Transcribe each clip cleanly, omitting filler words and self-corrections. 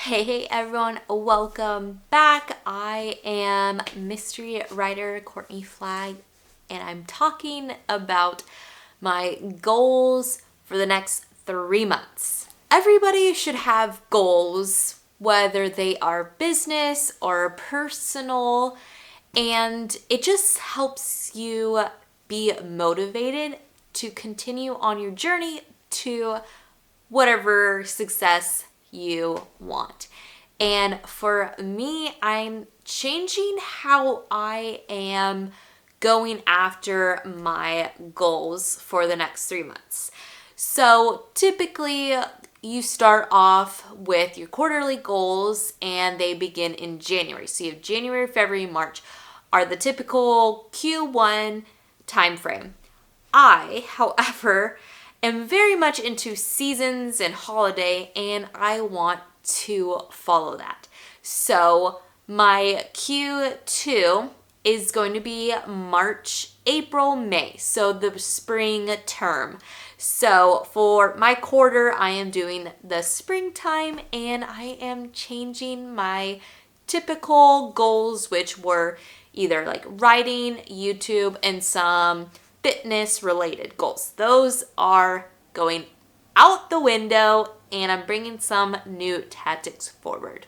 Hey everyone, welcome back. I am mystery writer Courtney Flagg, and I'm talking about my goals for the next 3 months. Everybody should have goals, whether they are business or personal, and it just helps you be motivated to continue on your journey to whatever success you want. And for me, I'm changing how I am going after my goals for the next 3 months. So typically, you start off with your quarterly goals and they begin in January. So you have January, February, March are the typical Q1 timeframe. I, however, am very much into seasons and holiday, and I want to follow that. So my Q2 is going to be March, April, May. So the spring term. So for my quarter, I am doing the springtime and I am changing my typical goals, which were either like writing, YouTube, and some fitness related goals. Those are going out the window and I'm bringing some new tactics forward.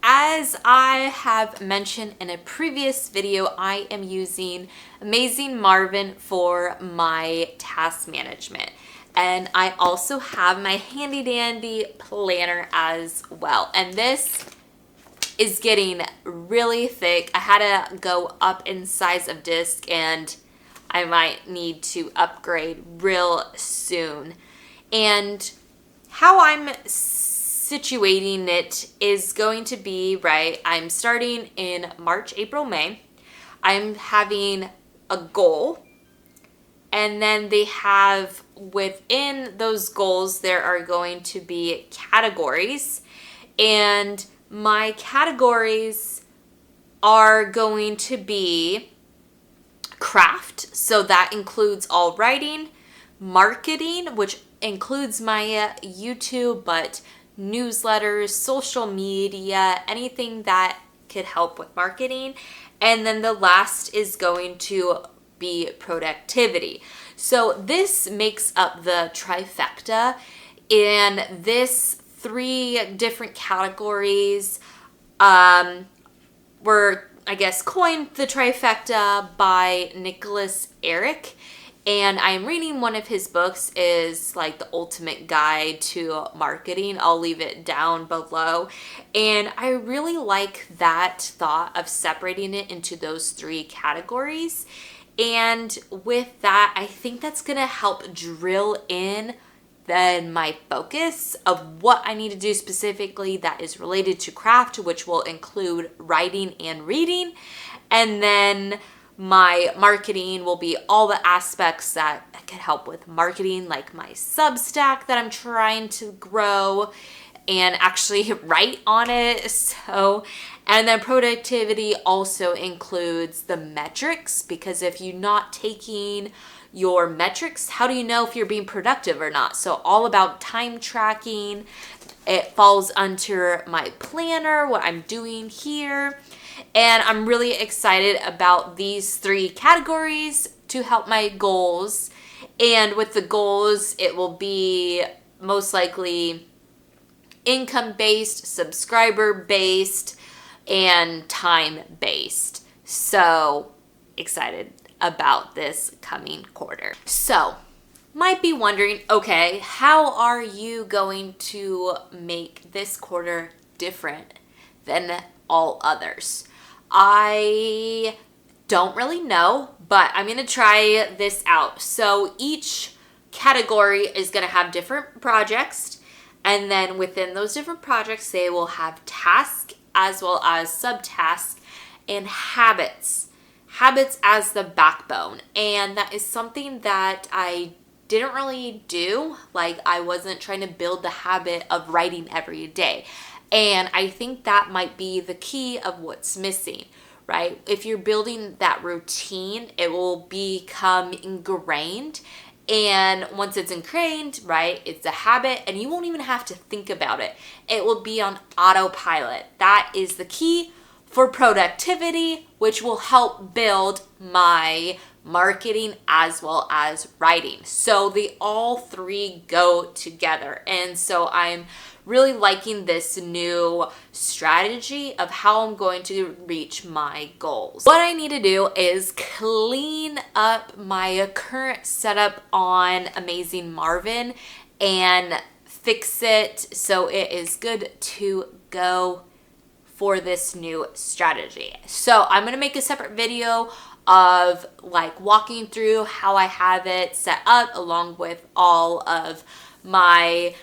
As I have mentioned in a previous video, I am using Amazing Marvin for my task management. And I also have my handy dandy planner as well. And this is getting really thick. I had to go up in size of disc and I might need to upgrade real soon. And how I'm situating it is going to be, right, I'm starting in March, April, May. I'm having a goal. And then they have within those goals, there are going to be categories. And my categories are going to be craft, so that includes all writing, marketing, which includes my YouTube, but newsletters, social media, anything that could help with marketing. And then the last is going to be productivity. So this makes up the trifecta, and this 3 different categories were, I guess, coined the trifecta by Nicholas Eric. And I'm reading one of his books, is like the ultimate guide to marketing. I'll leave it down below. And I really like that thought of separating it into those 3 categories. And with that, I think that's going to help drill in then my focus of what I need to do specifically that is related to craft, which will include writing and reading. And then my marketing will be all the aspects that can help with marketing, like my Substack that I'm trying to grow and actually write on it. So, and then productivity also includes the metrics, because if you're not taking your metrics, how do you know if you're being productive or not? So all about time tracking. It falls under my planner, what I'm doing here. And I'm really excited about these 3 categories to help my goals. And with the goals, it will be most likely income-based, subscriber-based, and time-based. So excited about this coming quarter. So might be wondering, okay, how are you going to make this quarter different than all others? I don't really know, but I'm going to try this out. So each category is going to have different projects, and then within those different projects, they will have tasks as well as subtasks and habits. Habits as the backbone. And that is something that I didn't really do. Like, I wasn't trying to build the habit of writing every day. And I think that might be the key of what's missing, right? If you're building that routine, it will become ingrained And once it's ingrained, right, it's a habit and you won't even have to think about it. It will be on autopilot. That is the key for productivity, which will help build my marketing as well as writing. So they all three go together. And so I'm really liking this new strategy of how I'm going to reach my goals. What I need to do is clean up my current setup on Amazing Marvin and fix it so it is good to go for this new strategy. So I'm gonna make a separate video of like walking through how I have it set up along with all of my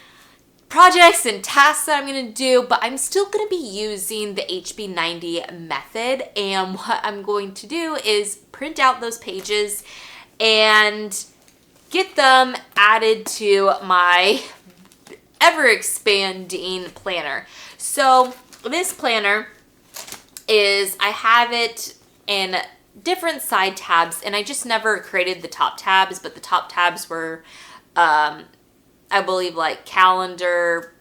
projects and tasks that I'm gonna do, but I'm still gonna be using the HB90 method. And what I'm going to do is print out those pages and get them added to my ever expanding planner. So this planner I have it in different side tabs, and I just never created the top tabs, but the top tabs were, I believe, like calendar,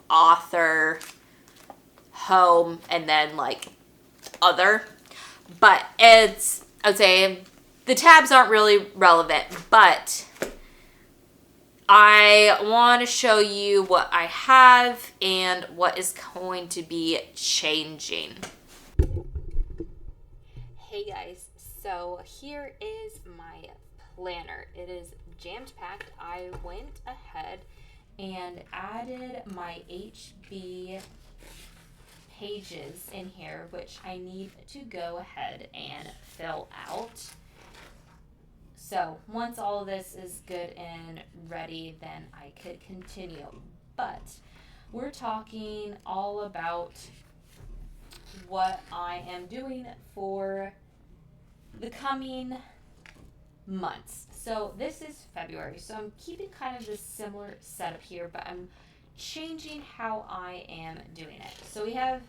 author, home, and then like other. But I would say the tabs aren't really relevant, but I want to show you what I have and what is going to be changing. Hey guys, so here is my planner. It is jammed packed. I went ahead and added my HB pages in here, which I need to go ahead and fill out. So once all of this is good and ready, then I could continue. But we're talking all about what I am doing for the coming months. So this is February, so I'm keeping kind of this similar setup here, but I'm changing how I am doing it. So we have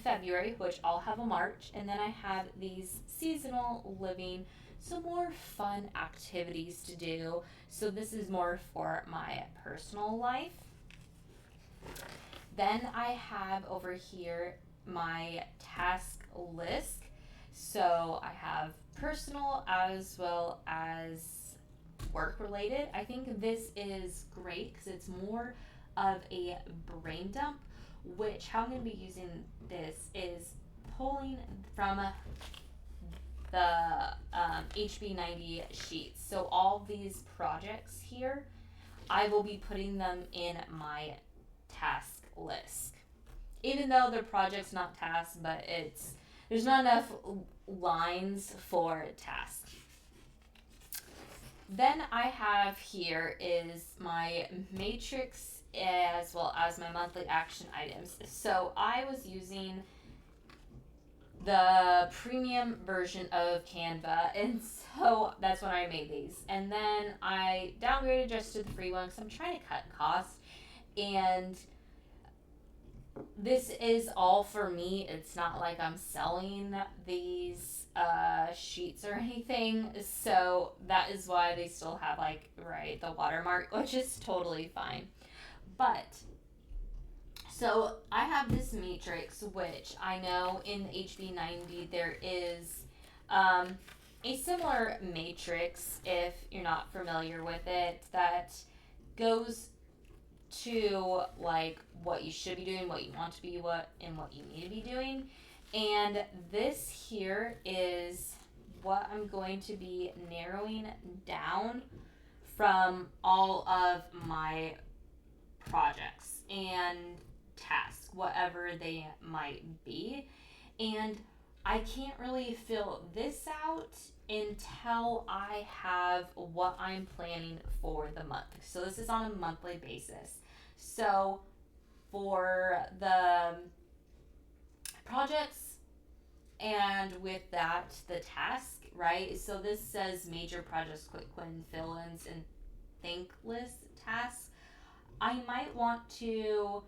February, which I'll have a March, and then I have these seasonal living, so more fun activities to do. So this is more for my personal life. Then I have over here my task list. So I have personal as well as work related. I think this is great because it's more of a brain dump, which how I'm going to be using this is pulling from the HB90 sheets. So all these projects here, I will be putting them in my task list. Even though they're projects, not tasks, but there's not enough lines for tasks. Then I have here is my matrix as well as my monthly action items. So I was using the premium version of Canva, and so that's when I made these. And then I downgraded just to the free one because I'm trying to cut costs. And this is all for me. It's not like I'm selling these sheets or anything. So that is why they still have the watermark, which is totally fine. But so I have this matrix, which I know in HB90 there is a similar matrix, if you're not familiar with it, that goes to like what you should be doing, what you want to be, what you need to be doing. And this here is what I'm going to be narrowing down from all of my projects and tasks, whatever they might be. And I can't really fill this out until I have what I'm planning for the month. So this is on a monthly basis. So for the projects and with that, the task, right? So this says major projects, quick win, fill-ins, and thankless tasks. I might want to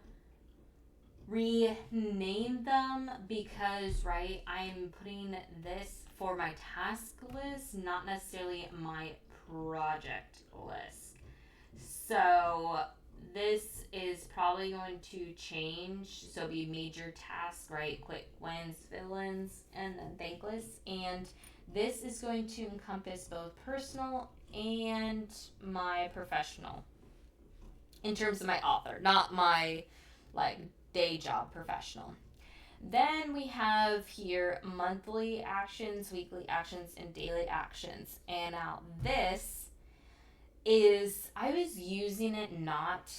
rename them because, right, I'm putting this for my task list, not necessarily my project list. So this is probably going to change. So be major tasks, right? Quick wins, villains, and then thankless. And this is going to encompass both personal and my professional in terms of my author, not my like day job professional. Then we have here monthly actions, weekly actions, and daily actions. And now this is, I was using it not,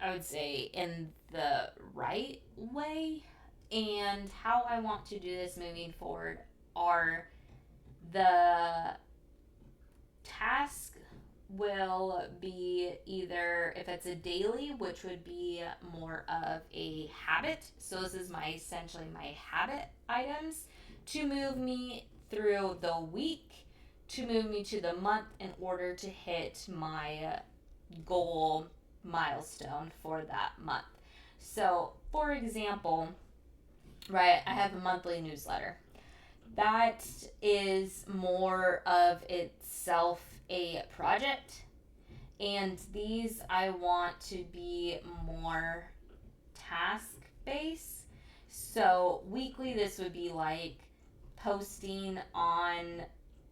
I would say, in the right way. And how I want to do this moving forward are the task will be either, if it's a daily, which would be more of a habit. So this is my essentially my habit items to move me through the week, to move me to the month in order to hit my goal milestone for that month. So for example, right, I have a monthly newsletter. That is more of itself a project, and these I want to be more task based. So weekly, this would be like posting on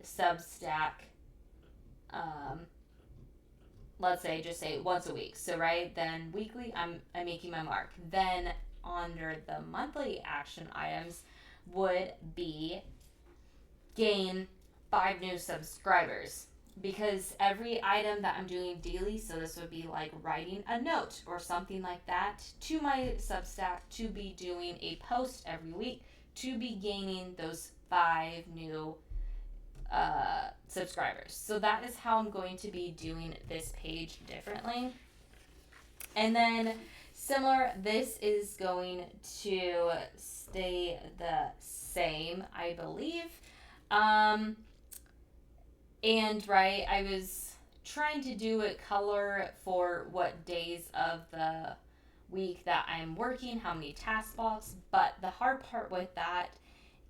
Substack, let's say, just say once a week. So right, then weekly I'm making my mark. Then under the monthly action items would be gain 5 new subscribers, because every item that I'm doing daily, so this would be like writing a note or something like that to my Substack, to be doing a post every week, to be gaining those 5 new subscribers. So that is how I'm going to be doing this page differently. And then similar, this is going to stay the same, I believe. And right, I was trying to do a color for what days of the week that I'm working, how many task blocks, but the hard part with that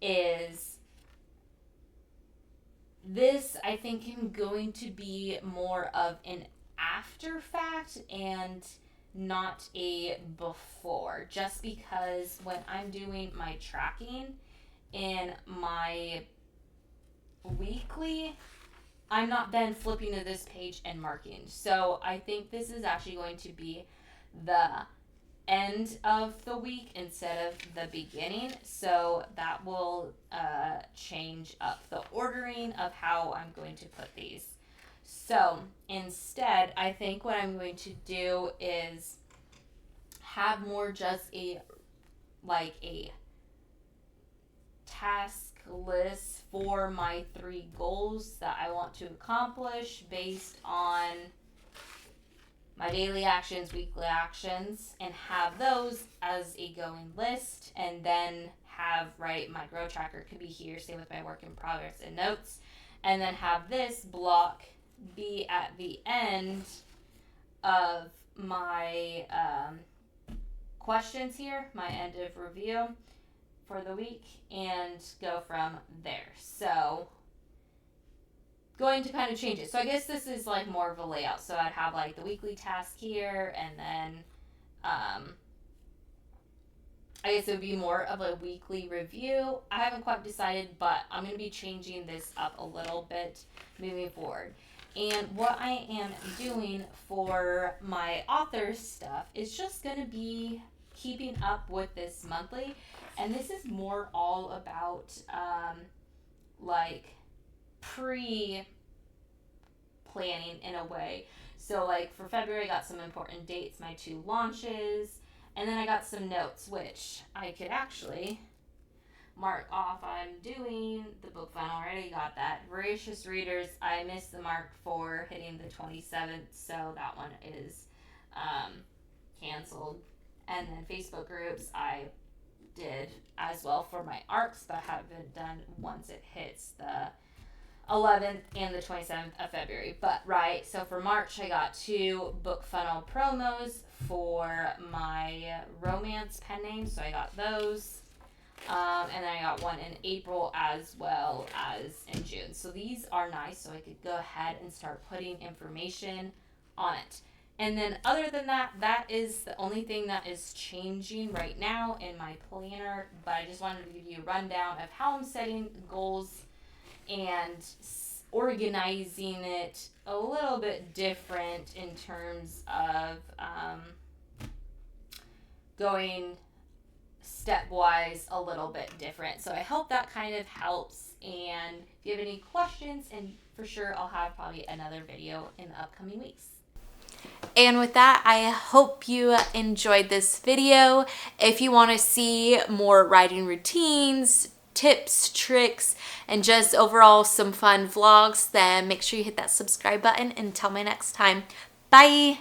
is this, I think, am going to be more of an after fact and not a before, just because when I'm doing my tracking in my weekly, I'm not then flipping to this page and marking. So I think this is actually going to be the end of the week instead of the beginning. So that will change up the ordering of how I'm going to put these. So instead, I think what I'm going to do is have more just a task list for my 3 goals that I want to accomplish based on my daily actions, weekly actions, and have those as a going list, and then have, right, my grow tracker could be here, same with my work in progress and notes, and then have this block be at the end of my questions here, my end of review for the week, and go from there. So going to kind of change it. So I guess this is like more of a layout. So I'd have like the weekly task here, and then I guess it would be more of a weekly review. I haven't quite decided, but I'm going to be changing this up a little bit moving forward. And what I am doing for my author stuff is just going to be keeping up with this monthly. And this is more all about like pre-planning in a way. So like for February, I got some important dates, my 2 launches, and then I got some notes, which I could actually mark off. I'm doing the book funnel, already got that. Voracious readers, I missed the mark for hitting the 27th, so that one is canceled. And then Facebook groups, I did as well for my arcs, but haven't done once it hits the 11th and the 27th of February. But right, so for March, I got 2 book funnel promos for my romance pen names, so I got those. And then I got one in April as well as in June. So these are nice, so I could go ahead and start putting information on it. And then other than that, that is the only thing that is changing right now in my planner. But I just wanted to give you a rundown of how I'm setting goals and organizing it a little bit different in terms of going stepwise a little bit different. So I hope that kind of helps. And if you have any questions, and for sure I'll have probably another video in the upcoming weeks. And with that, I hope you enjoyed this video. If you want to see more writing routines, tips, tricks, and just overall some fun vlogs, then make sure you hit that subscribe button. Until my next time, bye!